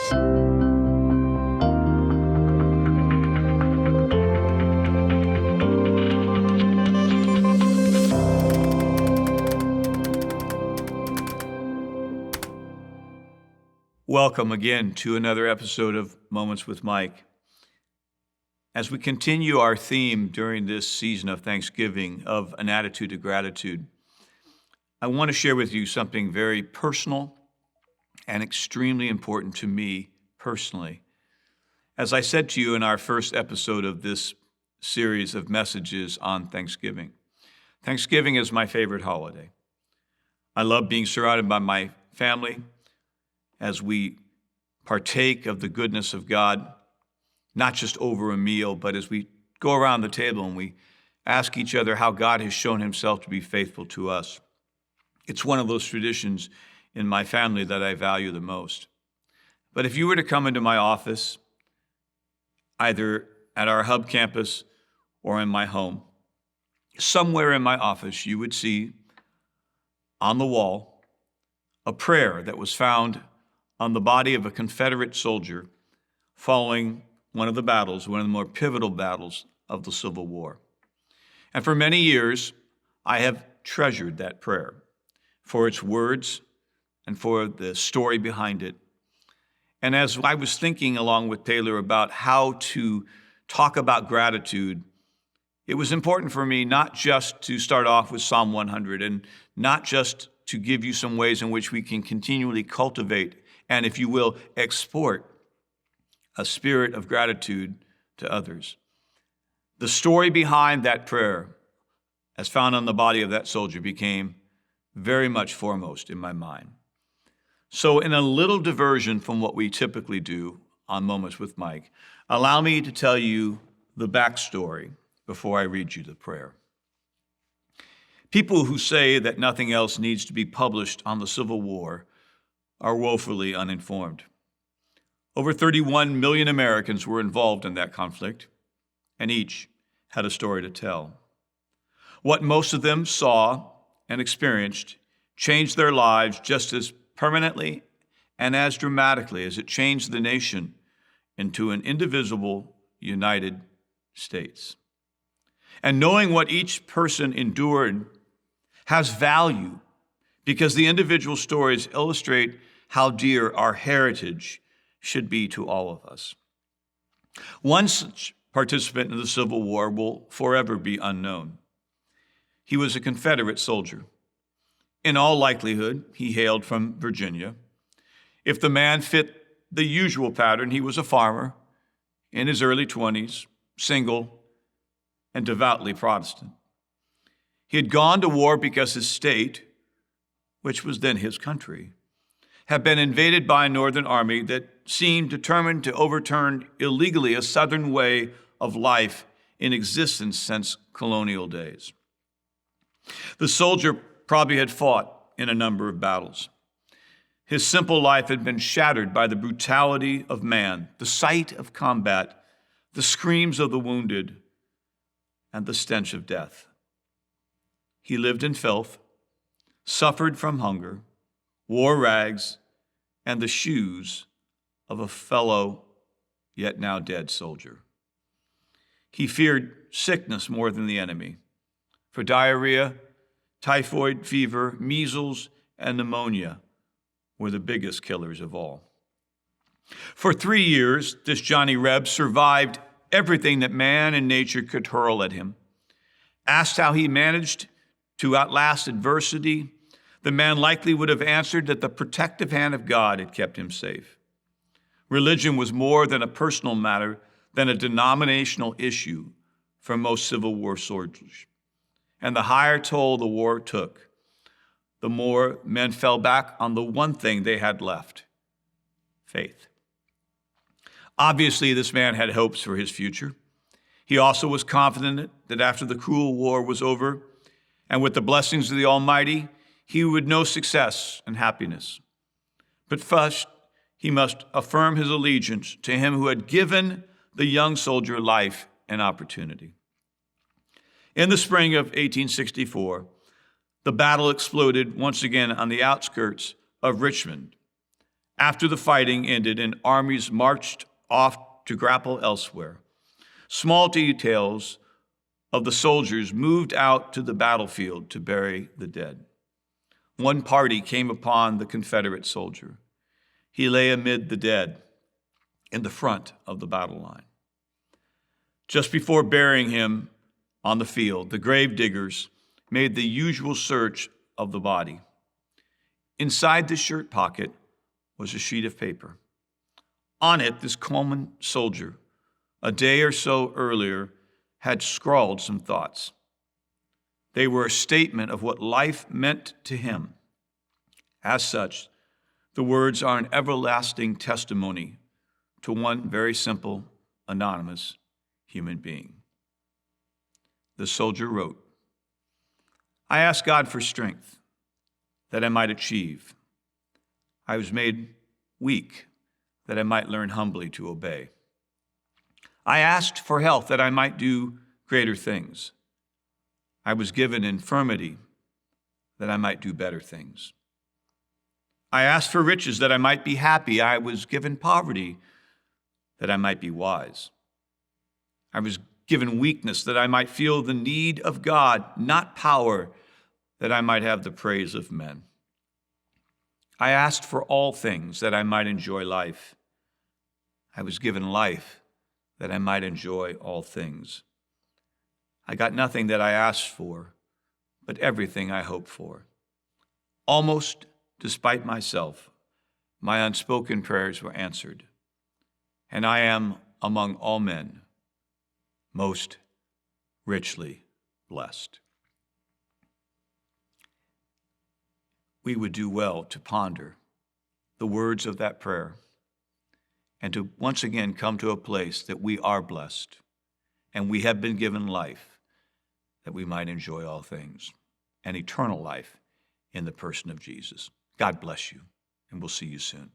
Welcome again to another episode of Moments with Mike. As we continue our theme during this season of Thanksgiving of an attitude of gratitude, I want to share with you something very personal and extremely important to me personally. As I said to you in our first episode of this series of messages on Thanksgiving, Thanksgiving is my favorite holiday. I love being surrounded by my family as we partake of the goodness of God, not just over a meal, but as we go around the table and we ask each other how God has shown himself to be faithful to us. It's one of those traditions in my family that I value the most. But if you were to come into my office, either at our hub campus or in my home, somewhere in my office, you would see on the wall a prayer that was found on the body of a Confederate soldier following one of the battles, one of the more pivotal battles of the Civil War. And for many years, I have treasured that prayer for its words and for the story behind it. And as I was thinking along with Taylor about how to talk about gratitude, it was important for me not just to start off with Psalm 100 and not just to give you some ways in which we can continually cultivate and, if you will, export a spirit of gratitude to others. The story behind that prayer, as found on the body of that soldier, became very much foremost in my mind. So in a little diversion from what we typically do on Moments with Mike, allow me to tell you the backstory before I read you the prayer. People who say that nothing else needs to be published on the Civil War are woefully uninformed. Over 31 million Americans were involved in that conflict, and each had a story to tell. What most of them saw and experienced changed their lives just as permanently and as dramatically as it changed the nation into an indivisible United States. And knowing what each person endured has value because the individual stories illustrate how dear our heritage should be to all of us. One such participant in the Civil War will forever be unknown. He was a Confederate soldier. In all likelihood, he hailed from Virginia. If the man fit the usual pattern, he was a farmer in his early 20s, single, and devoutly Protestant. He had gone to war because his state, which was then his country, had been invaded by a northern army that seemed determined to overturn illegally a southern way of life in existence since colonial days. The soldier probably had fought in a number of battles. His simple life had been shattered by the brutality of man, the sight of combat, the screams of the wounded, and the stench of death. He lived in filth, suffered from hunger, wore rags, and the shoes of a fellow, yet now dead soldier. He feared sickness more than the enemy, for diarrhea, typhoid fever, measles, and pneumonia were the biggest killers of all. For 3 years, this Johnny Reb survived everything that man and nature could hurl at him. Asked how he managed to outlast adversity, the man likely would have answered that the protective hand of God had kept him safe. Religion was more than a personal matter, than a denominational issue for most Civil War soldiers. And the higher toll the war took, the more men fell back on the one thing they had left: faith. Obviously, this man had hopes for his future. He also was confident that after the cruel war was over, and with the blessings of the Almighty, he would know success and happiness. But first, he must affirm his allegiance to him who had given the young soldier life and opportunity. In the spring of 1864, the battle exploded once again on the outskirts of Richmond After the fighting ended and armies marched off to grapple elsewhere, small details of the soldiers moved out to the battlefield to bury the dead. One party came upon the Confederate soldier. He lay amid the dead in the front of the battle line. Just before burying him on the field, the grave diggers made the usual search of the body. Inside the shirt pocket was a sheet of paper. On it, this common soldier, a day or so earlier, had scrawled some thoughts. They were a statement of what life meant to him. As such, the words are an everlasting testimony to one very simple, anonymous human being. The soldier wrote, "I asked God for strength that I might achieve. I was made weak that I might learn humbly to obey. I asked for health that I might do greater things. I was given infirmity that I might do better things. I asked for riches that I might be happy. I was given poverty that I might be wise. I was given weakness that I might feel the need of God, not power, that I might have the praise of men. I asked for all things that I might enjoy life. I was given life that I might enjoy all things. I got nothing that I asked for, but everything I hoped for. Almost despite myself, my unspoken prayers were answered, and I am among all men most richly blessed." We would do well to ponder the words of that prayer and to once again come to a place that we are blessed and we have been given life that we might enjoy all things and eternal life in the person of Jesus. God bless you, and we'll see you soon.